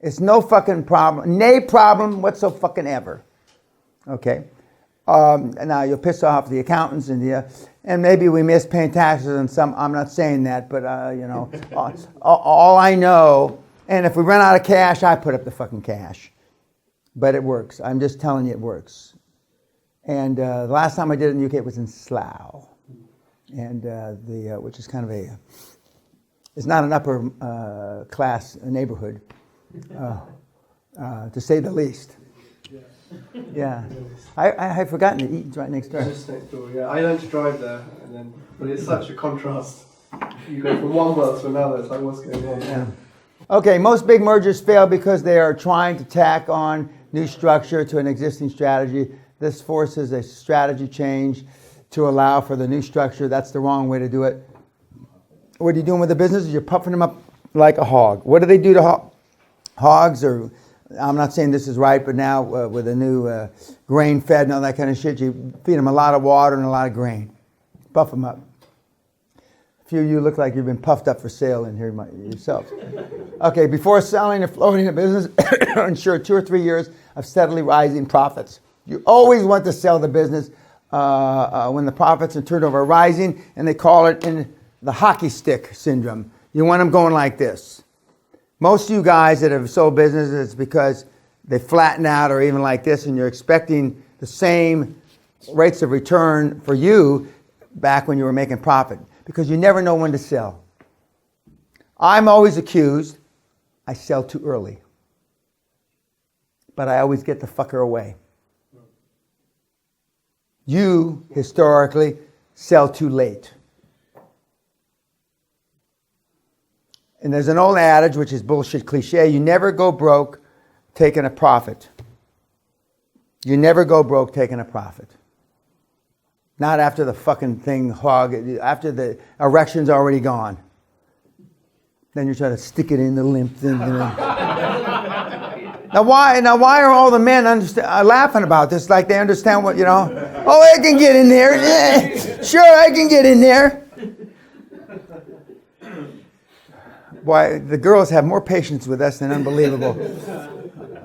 It's no fucking problem. Nay problem whatsoever. Okay? Now, you'll piss off the accountants and maybe we miss paying taxes and some. I'm not saying that, but, all I know, and if we run out of cash, I put up the fucking cash. But it works. I'm just telling you it works. And the last time I did it in the UK was in Slough. And which is kind of it's not an upper class neighborhood, to say the least. Yeah, I had forgotten to eat right next door. Just next door, yeah. I learned to drive there, but it's such a contrast. You go from one world to another. It's like, what's going on? Yeah. Okay, most big mergers fail because they are trying to tack on new structure to an existing strategy. This forces a strategy change to allow for the new structure. That's the wrong way to do it. What are you doing with the business? You're puffing them up like a hog. What do they do to hogs? Or I'm not saying this is right, but now with the new grain fed and all that kind of shit, you feed them a lot of water and a lot of grain. Puff them up. A few of you look like you've been puffed up for sale in here yourselves. Okay, before selling or floating a business, ensure 2 or 3 years of steadily rising profits. You always want to sell the business when the profits and turnover are rising, and they call it in the hockey stick syndrome. You want them going like this. Most of you guys that have sold businesses, it's because they flatten out or even like this, and you're expecting the same rates of return for you back when you were making profit, because you never know when to sell. I'm always accused I sell too early, but I always get the fucker away. You, historically, sell too late. And there's an old adage, which is bullshit cliche, you never go broke taking a profit. You never go broke taking a profit. Not after the fucking thing after the erection's already gone. Then you try to stick it in the lymph. Now why are all the men laughing about this like they understand what, oh, I can get in there. Yeah, sure, I can get in there. Boy, the girls have more patience with us than unbelievable.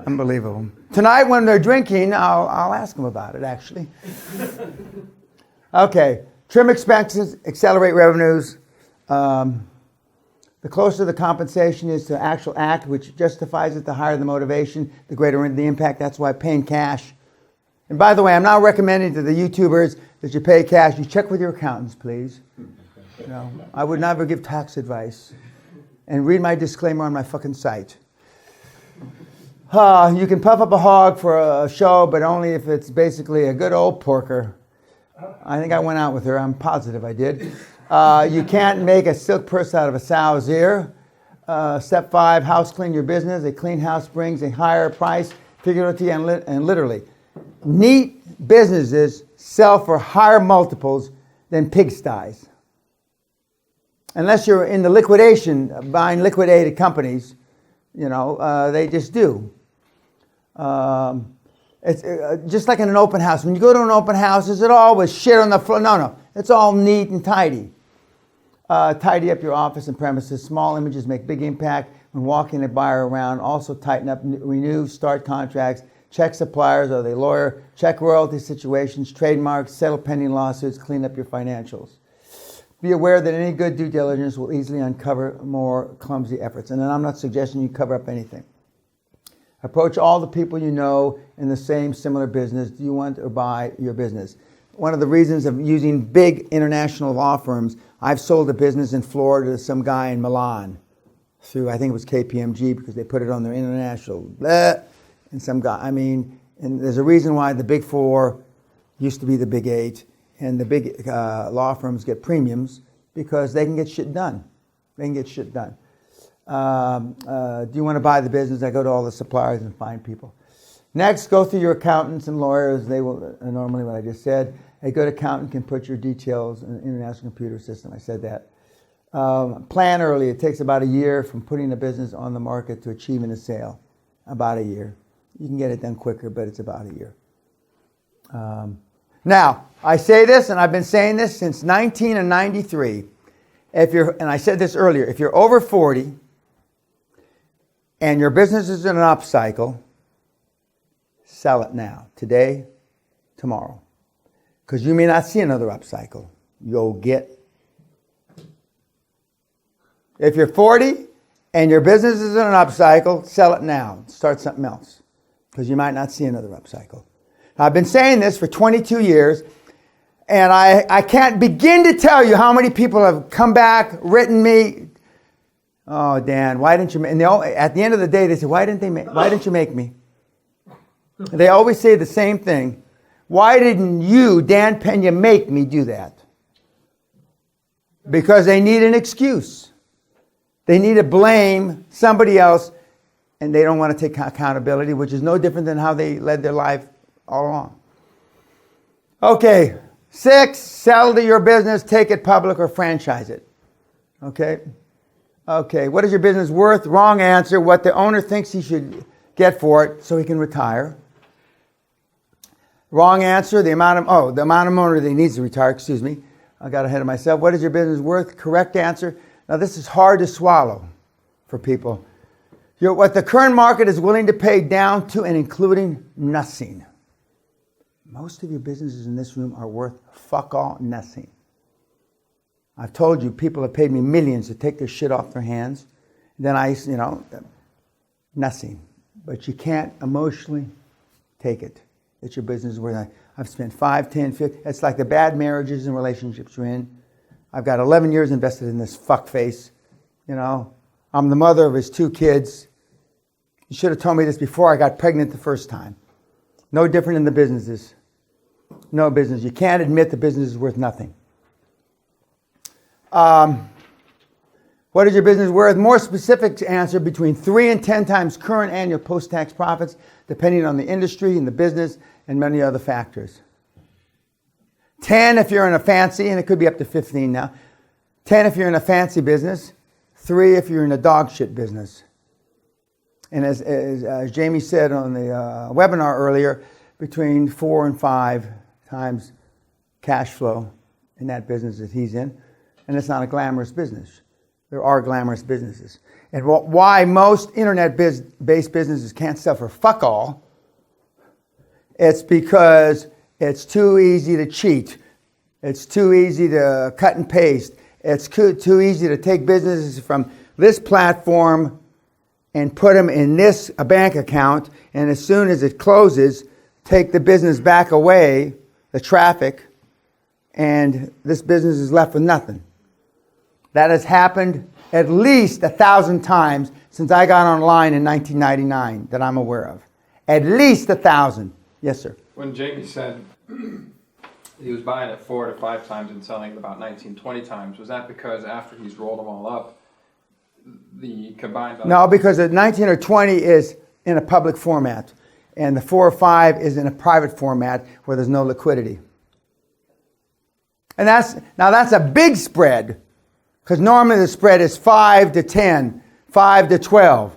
Unbelievable. Tonight when they're drinking, I'll ask them about it, actually. Okay, trim expenses, accelerate revenues. The closer the compensation is to actual act, which justifies it, the higher the motivation, the greater the impact. That's why paying cash. And by the way, I'm not recommending to the YouTubers that you pay cash. You check with your accountants, please. I would never give tax advice. And read my disclaimer on my fucking site. You can puff up a hog for a show, but only if it's basically a good old porker. I think I went out with her. I'm positive I did. You can't make a silk purse out of a sow's ear. Step 5, house clean your business. A clean house brings a higher price, figuratively and literally. Neat businesses sell for higher multiples than pigsties. Unless you're in the liquidation, buying liquidated companies, they just do. It's just like in an open house. When you go to an open house, is it always shit on the floor? No. It's all neat and tidy. Tidy up your office and premises. Small images make big impact when walking a buyer around. Also tighten up, renew, start contracts. Check suppliers, are they lawyer? Check royalty situations, trademarks, settle pending lawsuits, clean up your financials. Be aware that any good due diligence will easily uncover more clumsy efforts. And then I'm not suggesting you cover up anything. Approach all the people you know in the same similar business. Do you want to buy your business? One of the reasons of using big international law firms, I've sold a business in Florida to some guy in Milan through, I think it was KPMG, because they put it on their international, and some guy, and there's a reason why the big 4 used to be the big 8, and the big law firms get premiums because they can get shit done. Do you want to buy the business? I go to all the suppliers and find people. Next, go through your accountants and lawyers. They will, normally what I just said, a good accountant can put your details in an international computer system. I said that. Plan early. It takes about a year from putting a business on the market to achieving a sale. About a year. You can get it done quicker, but it's about a year. Now, I say this, and I've been saying this since 1993. And I said this earlier, if you're over 40, and your business is in an upcycle, sell it now. Today, tomorrow. Because you may not see another upcycle. You'll get. If you're 40 and your business is in an upcycle, sell it now. Start something else. Because you might not see another upcycle. Now, I've been saying this for 22 years, and I can't begin to tell you how many people have come back, written me, oh, Dan, why didn't you? And at the end of the day, they say, why didn't you make me? They always say the same thing. Why didn't you, Dan Peña, make me do that? Because they need an excuse. They need to blame somebody else, and they don't want to take accountability, which is no different than how they led their life all along. Okay, 6, sell your business, take it public, or franchise it. Okay, what is your business worth? Wrong answer. What the owner thinks he should get for it so he can retire. Wrong answer, the amount of money that he needs to retire, excuse me. I got ahead of myself. What is your business worth? Correct answer. Now this is hard to swallow for people. What the current market is willing to pay down to and including nothing. Most of your businesses in this room are worth fuck all nothing. I've told you, people have paid me millions to take their shit off their hands. Then nothing. But you can't emotionally take it. It's your business worth. I've spent 5, 10, 15. It's like the bad marriages and relationships you're in. I've got 11 years invested in this fuckface. I'm the mother of his 2 kids. You should have told me this before I got pregnant the first time. No different in the businesses. No business. You can't admit the business is worth nothing. What is your business worth? More specific answer, between 3 and 10 times current annual post-tax profits, depending on the industry and the business and many other factors. 10 if you're in a fancy, and it could be up to 15 now. 10 if you're in a fancy business. 3 if you're in a dog shit business. And as Jamie said on the webinar earlier, between 4 and 5 times cash flow in that business that he's in. And it's not a glamorous business. There are glamorous businesses. And why most internet-based businesses can't sell for fuck all, it's because it's too easy to cheat. It's too easy to cut and paste. It's too easy to take businesses from this platform and put them in a bank account, and as soon as it closes, take the business back away, the traffic, and this business is left with nothing. That has happened at least 1,000 times since I got online in 1999 that I'm aware of. At least 1,000. Yes, sir. When Jamie said he was buying it 4 to 5 times and selling it about 19, 20 times, was that because after he's rolled them all up, the combined... No, because the 19 or 20 is in a public format, and the 4 or 5 is in a private format where there's no liquidity. And that's a big spread, because normally the spread is 5 to 10, 5 to 12.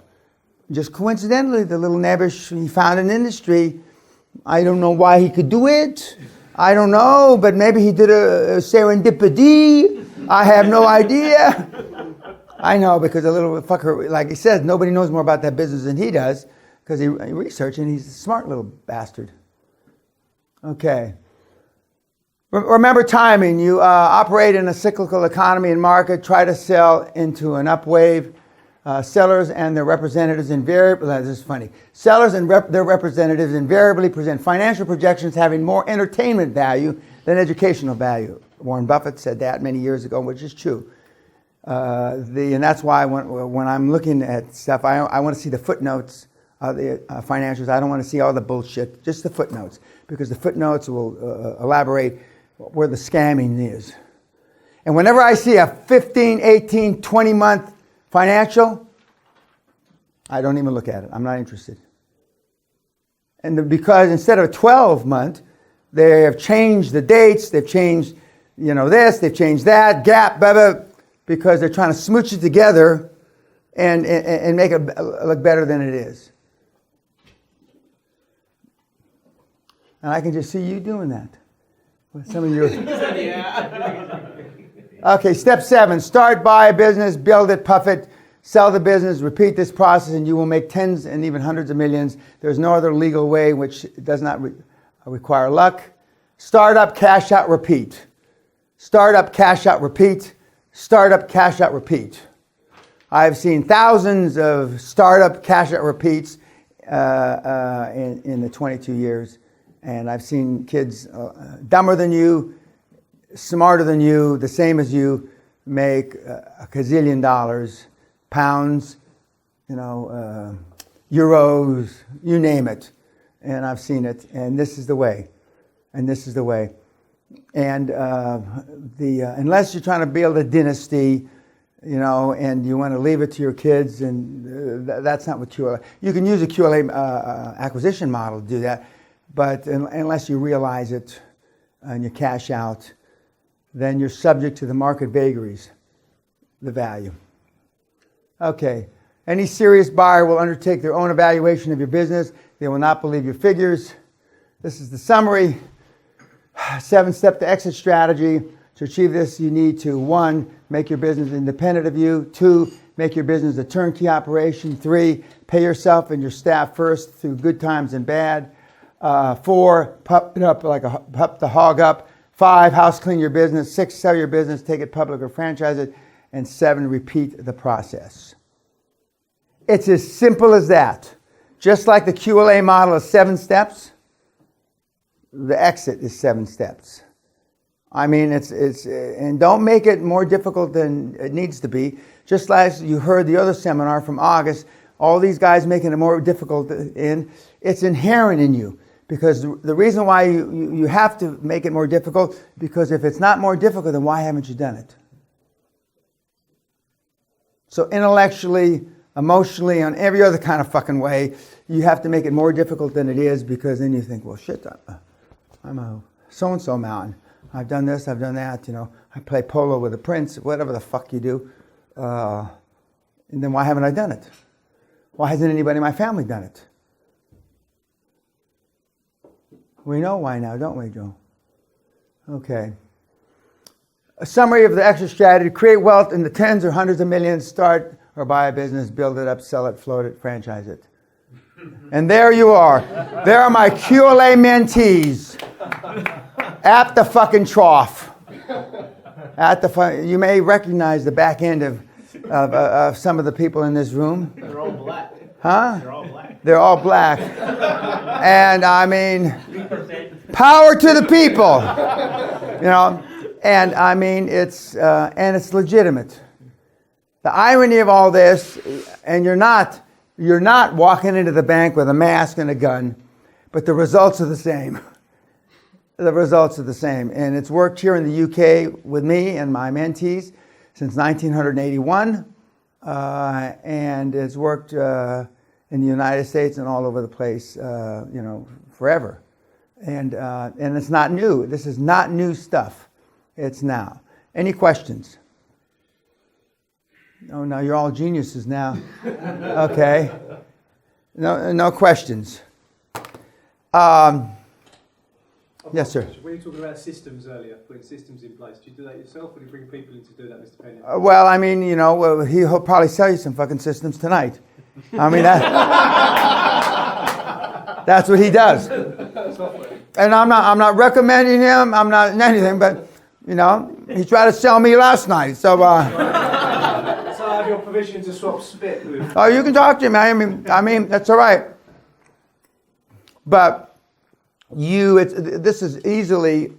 Just coincidentally, the little nebbish, he found an industry. I don't know why he could do it. I don't know, but maybe he did a serendipity. I have no idea. I know, because a little fucker, like he says, nobody knows more about that business than he does, because he researched, and he's a smart little bastard. Okay. Remember timing. You operate in a cyclical economy and market, try to sell into an upwave. Sellers and their representatives invariably, this is funny, sellers and their representatives invariably present financial projections having more entertainment value than educational value. Warren Buffett said that many years ago, which is true. And that's why when I'm looking at stuff, I want to see the footnotes of the financials. I don't want to see all the bullshit, just the footnotes, because the footnotes will elaborate where the scamming is. And whenever I see a 15, 18, 20-month financial, I don't even look at it. I'm not interested. And because instead of a 12-month, they have changed the dates, they've changed, this, they've changed that, gap, blah, blah, because they're trying to smooch it together and make it look better than it is. And I can just see you doing that. With some of your... Okay, step 7, start, buy a business, build it, puff it, Sell the business, repeat this process, and you will make tens and even hundreds of millions. There's no other legal way which does not require luck. Startup, cash out, repeat. Startup, cash out, repeat. Startup, cash out, repeat. I've seen thousands of startup cash out repeats in the 22 years. And I've seen kids dumber than you, smarter than you, the same as you, make a gazillion dollars, pounds, euros, you name it. And I've seen it. And this is the way. And this is the way. And unless you're trying to build a dynasty, and you want to leave it to your kids, and that's not what QLA. You can use a QLA acquisition model to do that, but unless you realize it and you cash out, then you're subject to the market vagaries, the value. Okay. Any serious buyer will undertake their own evaluation of your business. They will not believe your figures. This is the summary. 7-step to exit strategy. To achieve this, you need to 1, make your business independent of you. 2, make your business a turnkey operation. 3, pay yourself and your staff first through good times and bad. 4, pup it up like a pup the hog up. 5, house clean your business. 6, sell your business, take it public or franchise it. And 7, repeat the process. It's as simple as that. Just like the QLA model is 7 steps, the exit is 7 steps. I mean, and don't make it more difficult than it needs to be. Just like you heard the other seminar from August, all these guys making it more difficult, it's inherent in you. Because the reason why you have to make it more difficult, because if it's not more difficult, then why haven't you done it? So intellectually, emotionally, on every other kind of fucking way, you have to make it more difficult than it is, because then you think, well, shit, I'm a so-and-so mountain. I've done this, I've done that, I play polo with a prince, whatever the fuck you do. And then why haven't I done it? Why hasn't anybody in my family done it? We know why now, don't we, Joe? Okay. A summary of the exit strategy: create wealth in the tens or hundreds of millions, start or buy a business, build it up, sell it, float it, franchise it. And there you are. There are my QLA mentees at the fucking trough. You may recognize the back end of some of the people in this room. They're all black. Huh? They're all black. They're all black. And I mean, power to the people. And I mean, it's legitimate. The irony of all this, and you're not walking into the bank with a mask and a gun, but the results are the same. The results are the same. And it's worked here in the UK with me and my mentees since 1981. And it's worked in the United States and all over the place, forever. And it's not new. This is not new stuff. It's now. Any questions? Oh, no, you're all geniuses now. Okay. No questions. Yes, sir. When you were talking about systems earlier, putting systems in place, do you do that yourself, or do you bring people in to do that, Mr. Peña? Well, I mean, he'll probably sell you some fucking systems tonight. I mean, that's what he does. And I'm not recommending him. I'm not anything, but he tried to sell me last night. So. So I have your permission to swap spit with. Oh, you can talk to him. I mean, that's all right. But this is easily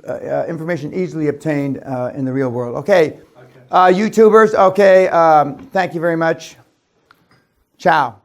information easily obtained in the real world. Okay. YouTubers. Okay. Thank you very much. Ciao.